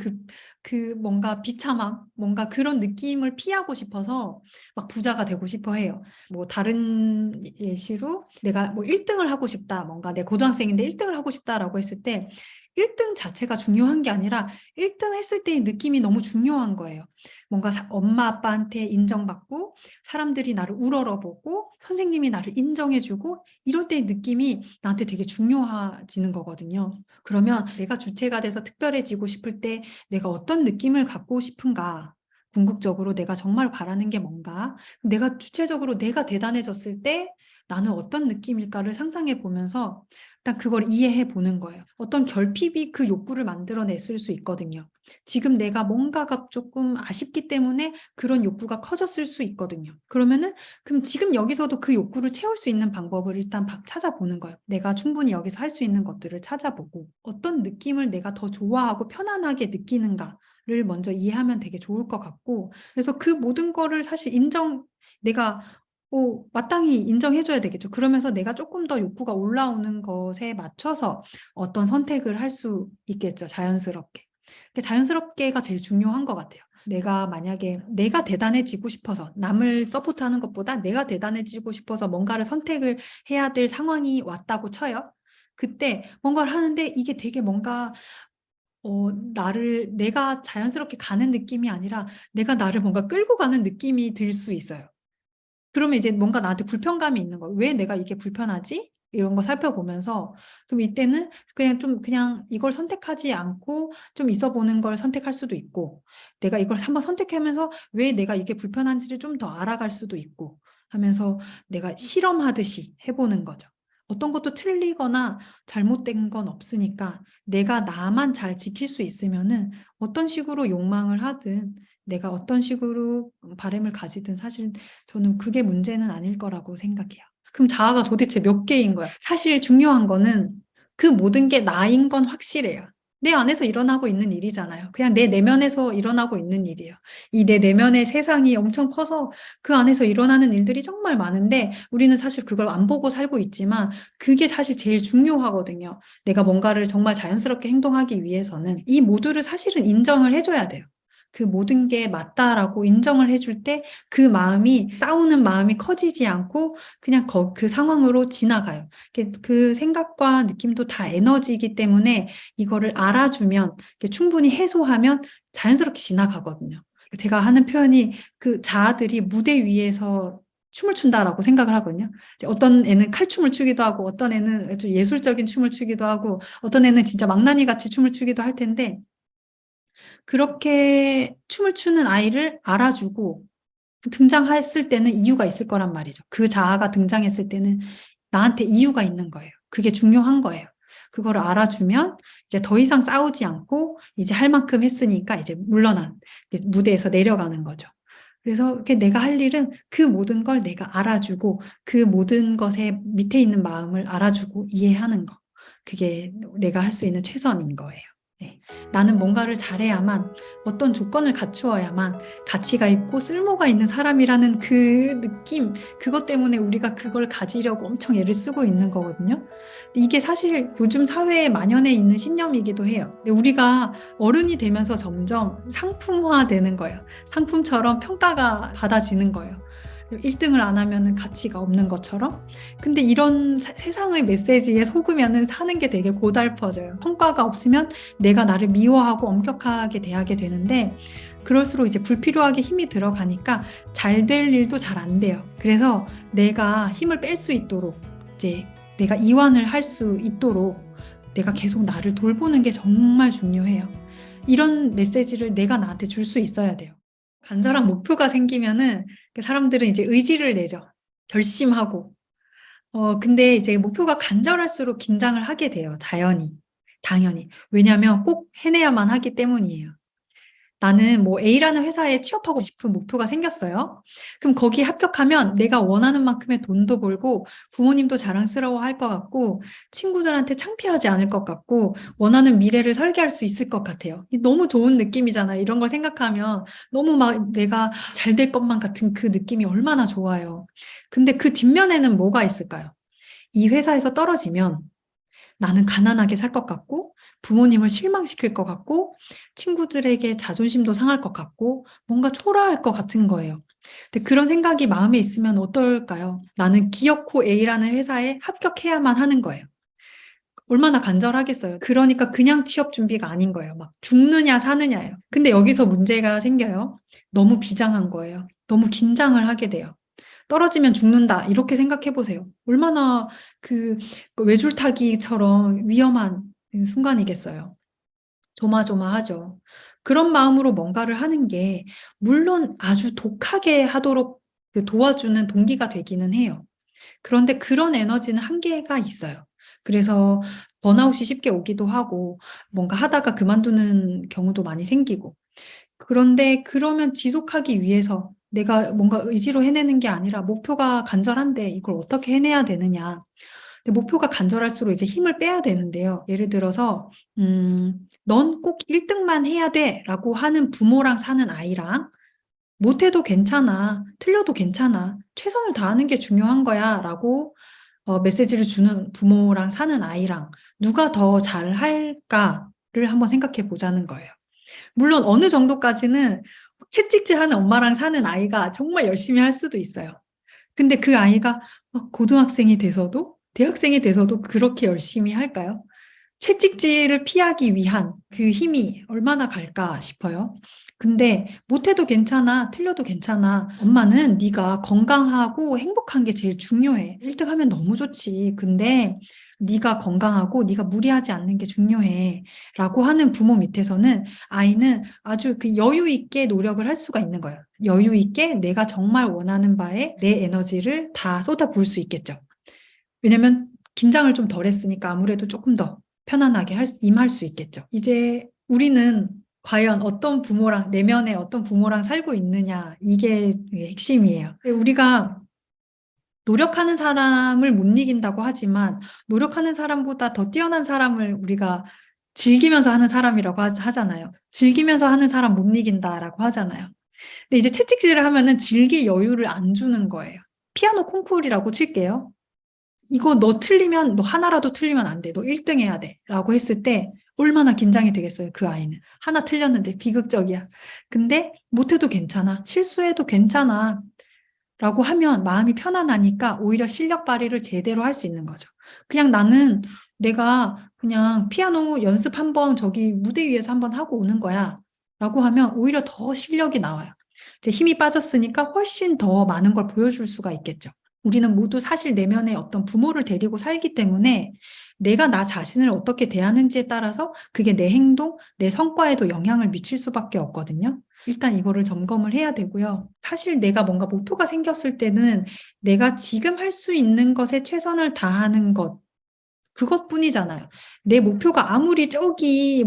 그 뭔가 비참함, 뭔가 그런 느낌을 피하고 싶어서 막 부자가 되고 싶어 해요. 뭐 다른 예시로 내가 뭐 1등을 하고 싶다. 뭔가 내 고등학생인데 1등을 하고 싶다라고 했을 때 1등 자체가 중요한 게 아니라 1등 했을 때의 느낌이 너무 중요한 거예요. 뭔가 엄마 아빠한테 인정받고 사람들이 나를 우러러보고 선생님이 나를 인정해주고 이럴 때의 느낌이 나한테 되게 중요해지는 거거든요. 그러면 내가 주체가 돼서 특별해지고 싶을 때 내가 어떤 느낌을 갖고 싶은가? 궁극적으로 내가 정말 바라는 게 뭔가? 내가 주체적으로 내가 대단해졌을 때 나는 어떤 느낌일까를 상상해 보면서 일단 그걸 이해해 보는 거예요. 어떤 결핍이 그 욕구를 만들어냈을 수 있거든요. 지금 내가 뭔가가 조금 아쉽기 때문에 그런 욕구가 커졌을 수 있거든요. 그럼 지금 여기서도 그 욕구를 채울 수 있는 방법을 일단 찾아보는 거예요. 내가 충분히 여기서 할 수 있는 것들을 찾아보고 어떤 느낌을 내가 더 좋아하고 편안하게 느끼는가를 먼저 이해하면 되게 좋을 것 같고 그래서 그 모든 거를 사실 내가 마땅히 인정해줘야 되겠죠. 그러면서 내가 조금 더 욕구가 올라오는 것에 맞춰서 어떤 선택을 할 수 있겠죠. 자연스럽게. 자연스럽게가 제일 중요한 것 같아요. 내가 만약에 내가 대단해지고 싶어서 남을 서포트하는 것보다 내가 대단해지고 싶어서 뭔가를 선택을 해야 될 상황이 왔다고 쳐요. 그때 뭔가를 하는데 이게 되게 뭔가 내가 자연스럽게 가는 느낌이 아니라 내가 나를 뭔가 끌고 가는 느낌이 들 수 있어요. 그러면 이제 뭔가 나한테 불편감이 있는 거예요. 왜 내가 이게 불편하지? 이런 거 살펴보면서 그럼 이때는 그냥 이걸 선택하지 않고 좀 있어 보는 걸 선택할 수도 있고 내가 이걸 한번 선택하면서 왜 내가 이게 불편한지를 좀 더 알아갈 수도 있고 하면서 내가 실험하듯이 해보는 거죠. 어떤 것도 틀리거나 잘못된 건 없으니까 내가 나만 잘 지킬 수 있으면은 어떤 식으로 욕망을 하든 내가 어떤 식으로 바램을 가지든 사실 저는 그게 문제는 아닐 거라고 생각해요. 그럼 자아가 도대체 몇 개인 거야? 사실 중요한 거는 그 모든 게 나인 건 확실해요. 내 안에서 일어나고 있는 일이잖아요. 그냥 내 내면에서 일어나고 있는 일이에요. 이 내 내면의 세상이 엄청 커서 그 안에서 일어나는 일들이 정말 많은데 우리는 사실 그걸 안 보고 살고 있지만 그게 사실 제일 중요하거든요. 내가 뭔가를 정말 자연스럽게 행동하기 위해서는 이 모두를 사실은 인정을 해줘야 돼요. 그 모든 게 맞다라고 인정을 해줄 때 그 마음이 싸우는 마음이 커지지 않고 그냥 그 상황으로 지나가요. 그 생각과 느낌도 다 에너지이기 때문에 이거를 알아주면 충분히 해소하면 자연스럽게 지나가거든요. 제가 하는 표현이 그 자아들이 무대 위에서 춤을 춘다라고 생각을 하거든요. 어떤 애는 칼춤을 추기도 하고 어떤 애는 아주 예술적인 춤을 추기도 하고 어떤 애는 진짜 망나니 같이 춤을 추기도 할 텐데 그렇게 춤을 추는 아이를 알아주고 등장했을 때는 이유가 있을 거란 말이죠. 그 자아가 등장했을 때는 나한테 이유가 있는 거예요. 그게 중요한 거예요. 그거를 알아주면 이제 더 이상 싸우지 않고 이제 할 만큼 했으니까 이제 물러난 무대에서 내려가는 거죠. 그래서 이렇게 내가 할 일은 그 모든 걸 내가 알아주고 그 모든 것에 밑에 있는 마음을 알아주고 이해하는 거. 그게 내가 할 수 있는 최선인 거예요. 네. 나는 뭔가를 잘해야만 어떤 조건을 갖추어야만 가치가 있고 쓸모가 있는 사람이라는 그 느낌, 그것 때문에 우리가 그걸 가지려고 엄청 애를 쓰고 있는 거거든요. 이게 사실 요즘 사회에 만연해 있는 신념이기도 해요. 근데 우리가 어른이 되면서 점점 상품화되는 거예요. 상품처럼 평가가 받아지는 거예요. 1등을 안 하면 가치가 없는 것처럼. 근데 이런 세상의 메시지에 속으면 사는 게 되게 고달퍼져요. 성과가 없으면 내가 나를 미워하고 엄격하게 대하게 되는데 그럴수록 이제 불필요하게 힘이 들어가니까 잘 될 일도 잘 안 돼요. 그래서 내가 힘을 뺄 수 있도록 이제 내가 이완을 할 수 있도록 내가 계속 나를 돌보는 게 정말 중요해요. 이런 메시지를 내가 나한테 줄 수 있어야 돼요. 간절한 목표가 생기면은 사람들은 이제 의지를 내죠. 결심하고. 근데 이제 목표가 간절할수록 긴장을 하게 돼요. 당연히. 왜냐하면 꼭 해내야만 하기 때문이에요. 나는 뭐 A라는 회사에 취업하고 싶은 목표가 생겼어요. 그럼 거기에 합격하면 내가 원하는 만큼의 돈도 벌고 부모님도 자랑스러워 할 것 같고 친구들한테 창피하지 않을 것 같고 원하는 미래를 설계할 수 있을 것 같아요. 너무 좋은 느낌이잖아요. 이런 걸 생각하면 너무 막 내가 잘 될 것만 같은 그 느낌이 얼마나 좋아요. 근데 그 뒷면에는 뭐가 있을까요? 이 회사에서 떨어지면 나는 가난하게 살 것 같고 부모님을 실망시킬 것 같고 친구들에게 자존심도 상할 것 같고 뭔가 초라할 것 같은 거예요. 근데 그런 생각이 마음에 있으면 어떨까요? 나는 기어코 A라는 회사에 합격해야만 하는 거예요. 얼마나 간절하겠어요. 그러니까 그냥 취업 준비가 아닌 거예요. 막 죽느냐 사느냐예요. 근데 여기서 문제가 생겨요. 너무 비장한 거예요. 너무 긴장을 하게 돼요. 떨어지면 죽는다. 이렇게 생각해 보세요. 얼마나 그 외줄타기처럼 위험한 순간이겠어요. 조마조마하죠. 그런 마음으로 뭔가를 하는 게 물론 아주 독하게 하도록 그 도와주는 동기가 되기는 해요. 그런데 그런 에너지는 한계가 있어요. 그래서 번아웃이 쉽게 오기도 하고 뭔가 하다가 그만두는 경우도 많이 생기고 그런데 그러면 지속하기 위해서 내가 뭔가 의지로 해내는 게 아니라 목표가 간절한데 이걸 어떻게 해내야 되느냐. 근데 목표가 간절할수록 이제 힘을 빼야 되는데요. 예를 들어서, 넌 꼭 1등만 해야 돼 라고 하는 부모랑 사는 아이랑 못해도 괜찮아. 틀려도 괜찮아. 최선을 다하는 게 중요한 거야 라고 메시지를 주는 부모랑 사는 아이랑 누가 더 잘할까를 한번 생각해 보자는 거예요. 물론 어느 정도까지는 채찍질하는 엄마랑 사는 아이가 정말 열심히 할 수도 있어요. 근데 그 아이가 고등학생이 돼서도 대학생이 돼서도 그렇게 열심히 할까요? 채찍질을 피하기 위한 그 힘이 얼마나 갈까 싶어요. 근데 못해도 괜찮아, 틀려도 괜찮아. 엄마는 네가 건강하고 행복한 게 제일 중요해. 1등 하면 너무 좋지. 근데 네가 건강하고 네가 무리하지 않는 게 중요해. 라고 하는 부모 밑에서는 아이는 아주 그 여유 있게 노력을 할 수가 있는 거예요. 여유 있게 내가 정말 원하는 바에 내 에너지를 다 쏟아부을 수 있겠죠. 왜냐면 긴장을 좀 덜 했으니까 아무래도 조금 더 편안하게 임할 수 있겠죠. 이제 우리는 과연 어떤 부모랑, 내면에 어떤 부모랑 살고 있느냐, 이게 핵심이에요. 우리가 노력하는 사람을 못 이긴다고 하지만, 노력하는 사람보다 더 뛰어난 사람을 우리가 즐기면서 하는 사람이라고 하잖아요. 즐기면서 하는 사람 못 이긴다라고 하잖아요. 근데 이제 채찍질을 하면은 즐길 여유를 안 주는 거예요. 피아노 콩쿠르라고 칠게요. 이거 너 틀리면 너 하나라도 틀리면 안 돼. 너 1등 해야 돼. 라고 했을 때 얼마나 긴장이 되겠어요. 그 아이는. 하나 틀렸는데 비극적이야. 근데 못해도 괜찮아. 실수해도 괜찮아. 라고 하면 마음이 편안하니까 오히려 실력 발휘를 제대로 할 수 있는 거죠. 그냥 나는 내가 그냥 피아노 연습 한번 저기 무대 위에서 한번 하고 오는 거야. 라고 하면 오히려 더 실력이 나와요. 이제 힘이 빠졌으니까 훨씬 더 많은 걸 보여줄 수가 있겠죠. 우리는 모두 사실 내면에 어떤 부모를 데리고 살기 때문에 내가 나 자신을 어떻게 대하는지에 따라서 그게 내 행동, 내 성과에도 영향을 미칠 수밖에 없거든요. 일단 이거를 점검을 해야 되고요. 사실 내가 뭔가 목표가 생겼을 때는 내가 지금 할 수 있는 것에 최선을 다하는 것, 그것뿐이잖아요. 내 목표가 아무리 저기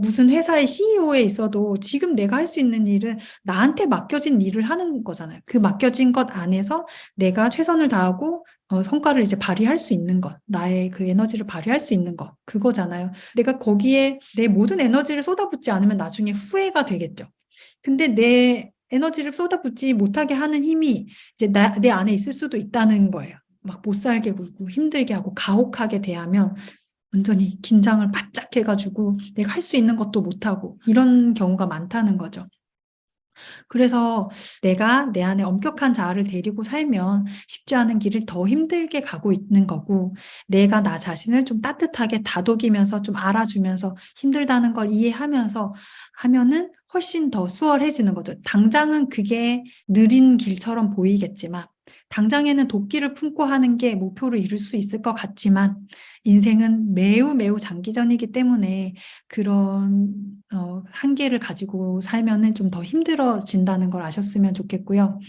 무슨 회사의 CEO에 있어도 지금 내가 할 수 있는 일은 나한테 맡겨진 일을 하는 거잖아요. 그 맡겨진 것 안에서 내가 최선을 다하고 성과를 이제 발휘할 수 있는 것, 나의 그 에너지를 발휘할 수 있는 것, 그거잖아요. 내가 거기에 내 모든 에너지를 쏟아붓지 않으면 나중에 후회가 되겠죠. 근데 내 에너지를 쏟아붓지 못하게 하는 힘이 이제 내 안에 있을 수도 있다는 거예요. 막 못 살게 굴고 힘들게 하고 가혹하게 대하면 완전히 긴장을 바짝 해가지고 내가 할 수 있는 것도 못하고 이런 경우가 많다는 거죠. 그래서 내가 내 안에 엄격한 자아를 데리고 살면 쉽지 않은 길을 더 힘들게 가고 있는 거고, 내가 나 자신을 좀 따뜻하게 다독이면서 좀 알아주면서 힘들다는 걸 이해하면서 하면은 훨씬 더 수월해지는 거죠. 당장은 그게 느린 길처럼 보이겠지만, 당장에는 도끼를 품고 하는 게 목표를 이룰 수 있을 것 같지만, 인생은 매우 매우 장기전이기 때문에 그런 한계를 가지고 살면은 좀 더 힘들어진다는 걸 아셨으면 좋겠고요.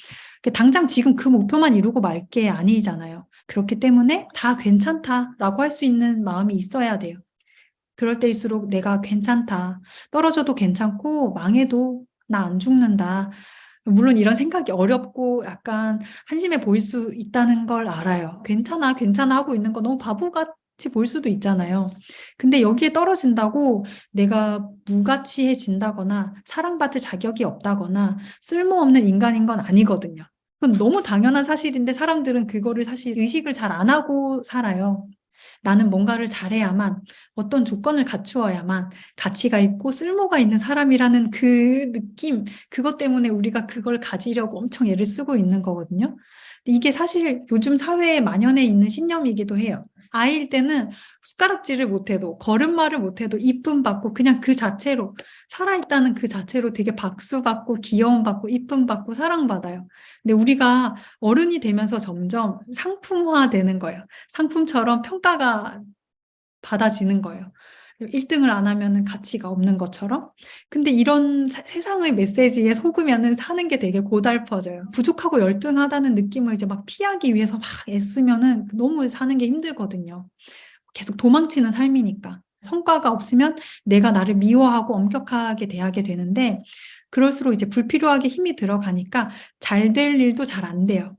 당장 지금 그 목표만 이루고 말 게 아니잖아요. 그렇기 때문에 다 괜찮다라고 할 수 있는 마음이 있어야 돼요. 그럴 때일수록 내가 괜찮다. 떨어져도 괜찮고 망해도 나 안 죽는다. 물론 이런 생각이 어렵고 약간 한심해 보일 수 있다는 걸 알아요. 괜찮아, 괜찮아 하고 있는 거 너무 바보같이 보일 수도 있잖아요. 근데 여기에 떨어진다고 내가 무가치해진다거나 사랑받을 자격이 없다거나 쓸모없는 인간인 건 아니거든요. 그건 너무 당연한 사실인데 사람들은 그거를 사실 의식을 잘 안 하고 살아요. 나는 뭔가를 잘해야만, 어떤 조건을 갖추어야만 가치가 있고 쓸모가 있는 사람이라는 그 느낌, 그것 때문에 우리가 그걸 가지려고 엄청 애를 쓰고 있는 거거든요. 근데 이게 사실 요즘 사회에 만연해 있는 신념이기도 해요. 아이일 때는 숟가락질을 못해도, 걸음마를 못해도 이쁨 받고 그냥 그 자체로, 살아있다는 그 자체로 되게 박수 받고 귀여움 받고 이쁨 받고 사랑받아요. 근데 우리가 어른이 되면서 점점 상품화되는 거예요. 상품처럼 평가가 받아지는 거예요. 1등을 안 하면은 가치가 없는 것처럼. 근데 이런 세상의 메시지에 속으면은 사는 게 되게 고달퍼져요. 부족하고 열등하다는 느낌을 이제 막 피하기 위해서 막 애쓰면은 너무 사는 게 힘들거든요. 계속 도망치는 삶이니까. 성과가 없으면 내가 나를 미워하고 엄격하게 대하게 되는데, 그럴수록 이제 불필요하게 힘이 들어가니까 잘 될 일도 잘 안 돼요.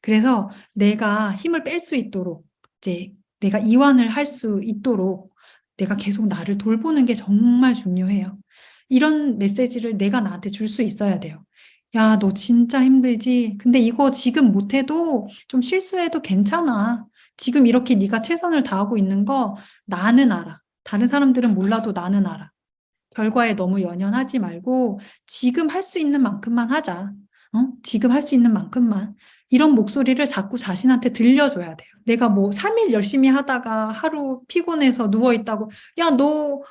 그래서 내가 힘을 뺄 수 있도록, 이제 내가 이완을 할 수 있도록 내가 계속 나를 돌보는 게 정말 중요해요. 이런 메시지를 내가 나한테 줄 수 있어야 돼요. 야, 너 진짜 힘들지? 근데 이거 지금 못해도 좀 실수해도 괜찮아. 지금 이렇게 네가 최선을 다하고 있는 거 나는 알아. 다른 사람들은 몰라도 나는 알아. 결과에 너무 연연하지 말고 지금 할 수 있는 만큼만 하자. 지금 할 수 있는 만큼만. 이런 목소리를 자꾸 자신한테 들려줘야 돼요. 내가 뭐 3일 열심히 하다가 하루 피곤해서 누워있다고, 야, 너,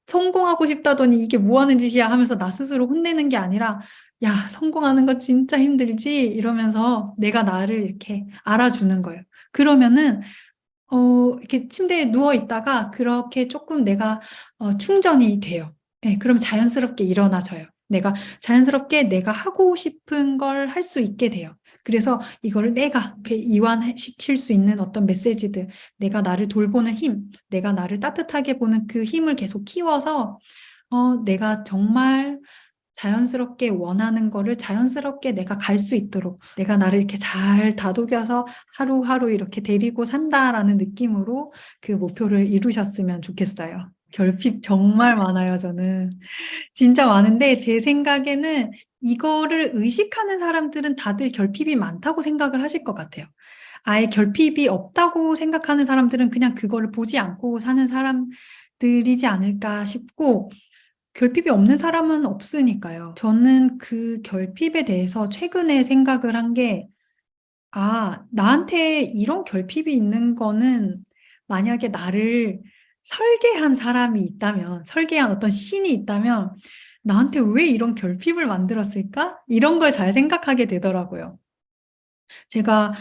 성공하고 싶다더니 이게 뭐 하는 짓이야 하면서 나 스스로 혼내는 게 아니라, 야, 성공하는 거 진짜 힘들지? 이러면서 내가 나를 이렇게 알아주는 거예요. 그러면은 이렇게 침대에 누워 있다가 그렇게 조금 내가 충전이 돼요. 네, 그럼 자연스럽게 일어나져요. 내가 자연스럽게 내가 하고 싶은 걸 할 수 있게 돼요. 그래서 이걸 내가 이렇게 이완시킬 수 있는 어떤 메시지들, 내가 나를 돌보는 힘, 내가 나를 따뜻하게 보는 그 힘을 계속 키워서 내가 정말 자연스럽게 원하는 거를 자연스럽게 내가 갈 수 있도록 내가 나를 이렇게 잘 다독여서 하루하루 이렇게 데리고 산다라는 느낌으로 그 목표를 이루셨으면 좋겠어요. 결핍 정말 많아요, 저는. 진짜 많은데 제 생각에는 이거를 의식하는 사람들은 다들 결핍이 많다고 생각을 하실 것 같아요. 아예 결핍이 없다고 생각하는 사람들은 그냥 그거를 보지 않고 사는 사람들이지 않을까 싶고, 결핍이 없는 사람은 없으니까요. 저는 그 결핍에 대해서 최근에 생각을 한 게, 나한테 이런 결핍이 있는 거는 만약에 나를 설계한 사람이 있다면, 설계한 어떤 신이 있다면, 나한테 왜 이런 결핍을 만들었을까? 이런 걸 잘 생각하게 되더라고요. 제가,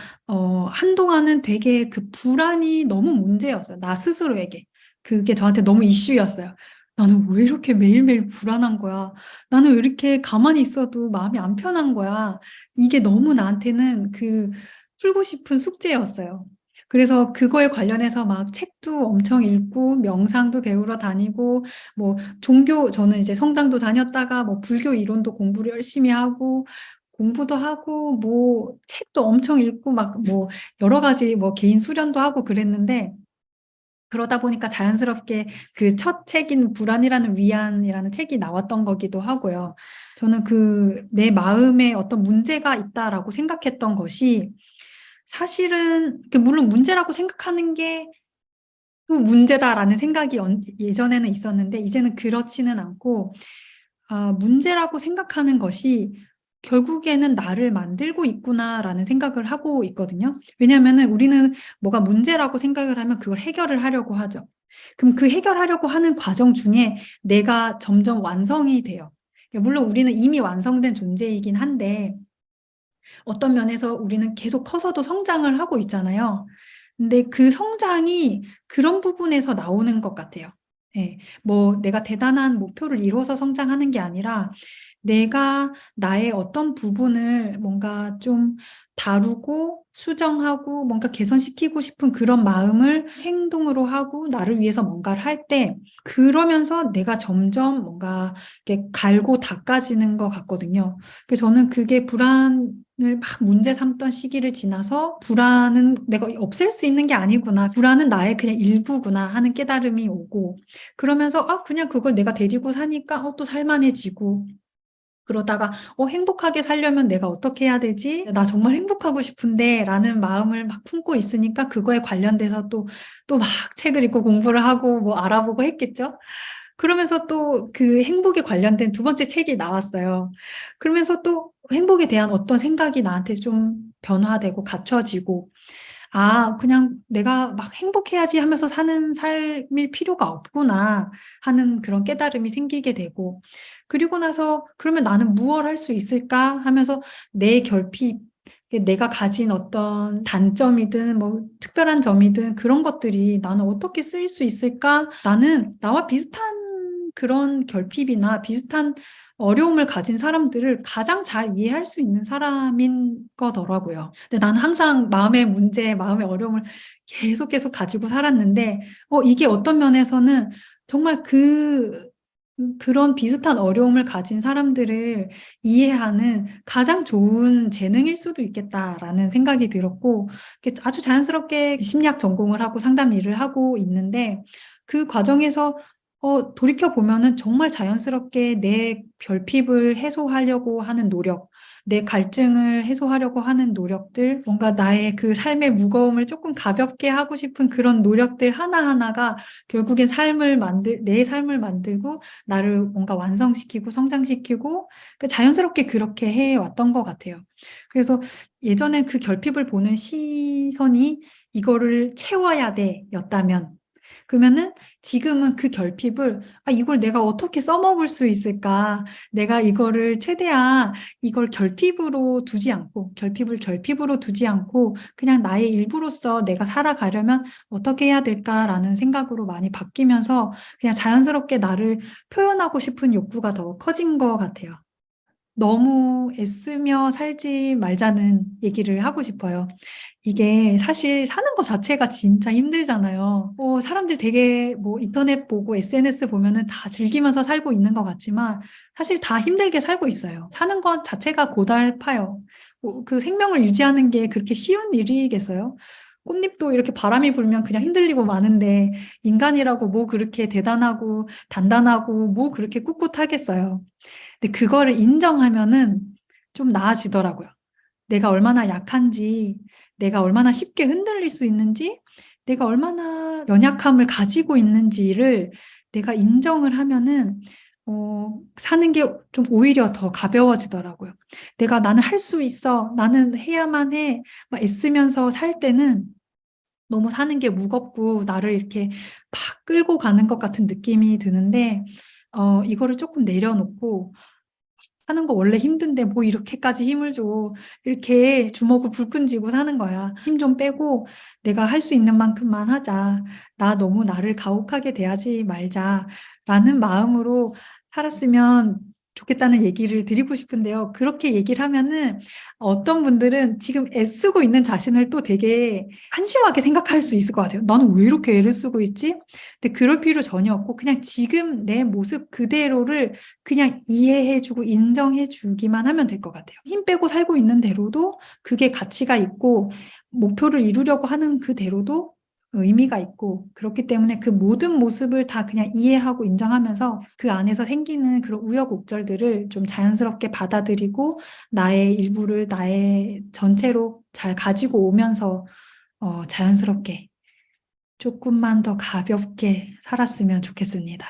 한동안은 되게 그 불안이 너무 문제였어요. 나 스스로에게. 그게 저한테 너무 이슈였어요. 나는 왜 이렇게 매일매일 불안한 거야? 나는 왜 이렇게 가만히 있어도 마음이 안 편한 거야? 이게 너무 나한테는 그 풀고 싶은 숙제였어요. 그래서 그거에 관련해서 막 책도 엄청 읽고 명상도 배우러 다니고 뭐 종교 저는 이제 성당도 다녔다가 뭐 불교 이론도 공부를 열심히 하고 공부도 하고 뭐 책도 엄청 읽고 막 뭐 여러 가지 뭐 개인 수련도 하고 그랬는데 그러다 보니까 자연스럽게 그 첫 책인 불안이라는 위안이라는 책이 나왔던 거기도 하고요. 저는 그 내 마음에 어떤 문제가 있다라고 생각했던 것이 사실은 물론 문제라고 생각하는 게 또 문제다라는 생각이 예전에는 있었는데 이제는 그렇지는 않고 문제라고 생각하는 것이 결국에는 나를 만들고 있구나라는 생각을 하고 있거든요. 왜냐하면은 우리는 뭐가 문제라고 생각을 하면 그걸 해결을 하려고 하죠. 그럼 그 해결하려고 하는 과정 중에 내가 점점 완성이 돼요. 물론 우리는 이미 완성된 존재이긴 한데 어떤 면에서 우리는 계속 커서도 성장을 하고 있잖아요. 근데 그 성장이 그런 부분에서 나오는 것 같아요. 예, 뭐 내가 대단한 목표를 이루어서 성장하는 게 아니라 내가 나의 어떤 부분을 뭔가 좀 다루고 수정하고 뭔가 개선시키고 싶은 그런 마음을 행동으로 하고 나를 위해서 뭔가를 할 때 그러면서 내가 점점 뭔가 이렇게 갈고 닦아지는 것 같거든요. 그래서 저는 그게 불안을 막 문제 삼던 시기를 지나서 불안은 내가 없앨 수 있는 게 아니구나. 불안은 나의 그냥 일부구나 하는 깨달음이 오고 그러면서 그냥 그걸 내가 데리고 사니까 또 살만해지고 그러다가 행복하게 살려면 내가 어떻게 해야 되지? 나 정말 행복하고 싶은데 라는 마음을 막 품고 있으니까 그거에 관련돼서 또 막 책을 읽고 공부를 하고 뭐 알아보고 했겠죠? 그러면서 또 그 행복에 관련된 두 번째 책이 나왔어요. 그러면서 또 행복에 대한 어떤 생각이 나한테 좀 변화되고 갖춰지고 그냥 내가 막 행복해야지 하면서 사는 삶일 필요가 없구나 하는 그런 깨달음이 생기게 되고, 그리고 나서 그러면 나는 무엇 할 수 있을까 하면서 내 결핍, 내가 가진 어떤 단점이든 뭐 특별한 점이든 그런 것들이 나는 어떻게 쓰일 수 있을까? 나는 나와 비슷한 그런 결핍이나 비슷한 어려움을 가진 사람들을 가장 잘 이해할 수 있는 사람인 거더라고요. 근데 나는 항상 마음의 문제, 마음의 어려움을 계속 가지고 살았는데, 이게 어떤 면에서는 정말 그런 비슷한 어려움을 가진 사람들을 이해하는 가장 좋은 재능일 수도 있겠다라는 생각이 들었고, 이렇게 아주 자연스럽게 심리학 전공을 하고 상담 일을 하고 있는데, 그 과정에서 돌이켜 보면은 정말 자연스럽게 내 결핍을 해소하려고 하는 노력, 내 갈증을 해소하려고 하는 노력들, 뭔가 나의 그 삶의 무거움을 조금 가볍게 하고 싶은 그런 노력들 하나하나가 결국엔 내 삶을 만들고 나를 뭔가 완성시키고 성장시키고 자연스럽게 그렇게 해왔던 것 같아요. 그래서 예전엔 그 결핍을 보는 시선이 이거를 채워야 돼 였다면 그러면은 지금은 그 결핍을 이걸 내가 어떻게 써먹을 수 있을까? 내가 이거를 최대한 이걸 결핍을 결핍으로 두지 않고 그냥 나의 일부로서 내가 살아가려면 어떻게 해야 될까라는 생각으로 많이 바뀌면서 그냥 자연스럽게 나를 표현하고 싶은 욕구가 더 커진 것 같아요. 너무 애쓰며 살지 말자는 얘기를 하고 싶어요. 이게 사실 사는 것 자체가 진짜 힘들잖아요. 사람들 되게 뭐 인터넷 보고 SNS 보면은 다 즐기면서 살고 있는 것 같지만 사실 다 힘들게 살고 있어요. 사는 것 자체가 고달파요. 그 생명을 유지하는 게 그렇게 쉬운 일이겠어요? 꽃잎도 이렇게 바람이 불면 그냥 흔들리고 마는데 인간이라고 뭐 그렇게 대단하고 단단하고 뭐 그렇게 꿋꿋하겠어요. 근데 그거를 인정하면은 좀 나아지더라고요. 내가 얼마나 약한지, 내가 얼마나 쉽게 흔들릴 수 있는지, 내가 얼마나 연약함을 가지고 있는지를 내가 인정을 하면은, 사는 게 좀 오히려 더 가벼워지더라고요. 나는 할 수 있어. 나는 해야만 해. 막 애쓰면서 살 때는 너무 사는 게 무겁고 나를 이렇게 막 끌고 가는 것 같은 느낌이 드는데, 이거를 조금 내려놓고 사는 거 원래 힘든데 뭐 이렇게까지 힘을 줘. 이렇게 주먹을 불끈 쥐고 사는 거야. 힘 좀 빼고 내가 할 수 있는 만큼만 하자. 나 너무 나를 가혹하게 대하지 말자. 라는 마음으로 살았으면 좋겠다는 얘기를 드리고 싶은데요. 그렇게 얘기를 하면은 어떤 분들은 지금 애쓰고 있는 자신을 또 되게 한심하게 생각할 수 있을 것 같아요. 나는 왜 이렇게 애를 쓰고 있지? 근데 그럴 필요 전혀 없고 그냥 지금 내 모습 그대로를 그냥 이해해주고 인정해주기만 하면 될 것 같아요. 힘 빼고 살고 있는 대로도 그게 가치가 있고 목표를 이루려고 하는 그대로도 의미가 있고 그렇기 때문에 그 모든 모습을 다 그냥 이해하고 인정하면서 그 안에서 생기는 그런 우여곡절들을 좀 자연스럽게 받아들이고 나의 일부를 나의 전체로 잘 가지고 오면서 자연스럽게 조금만 더 가볍게 살았으면 좋겠습니다.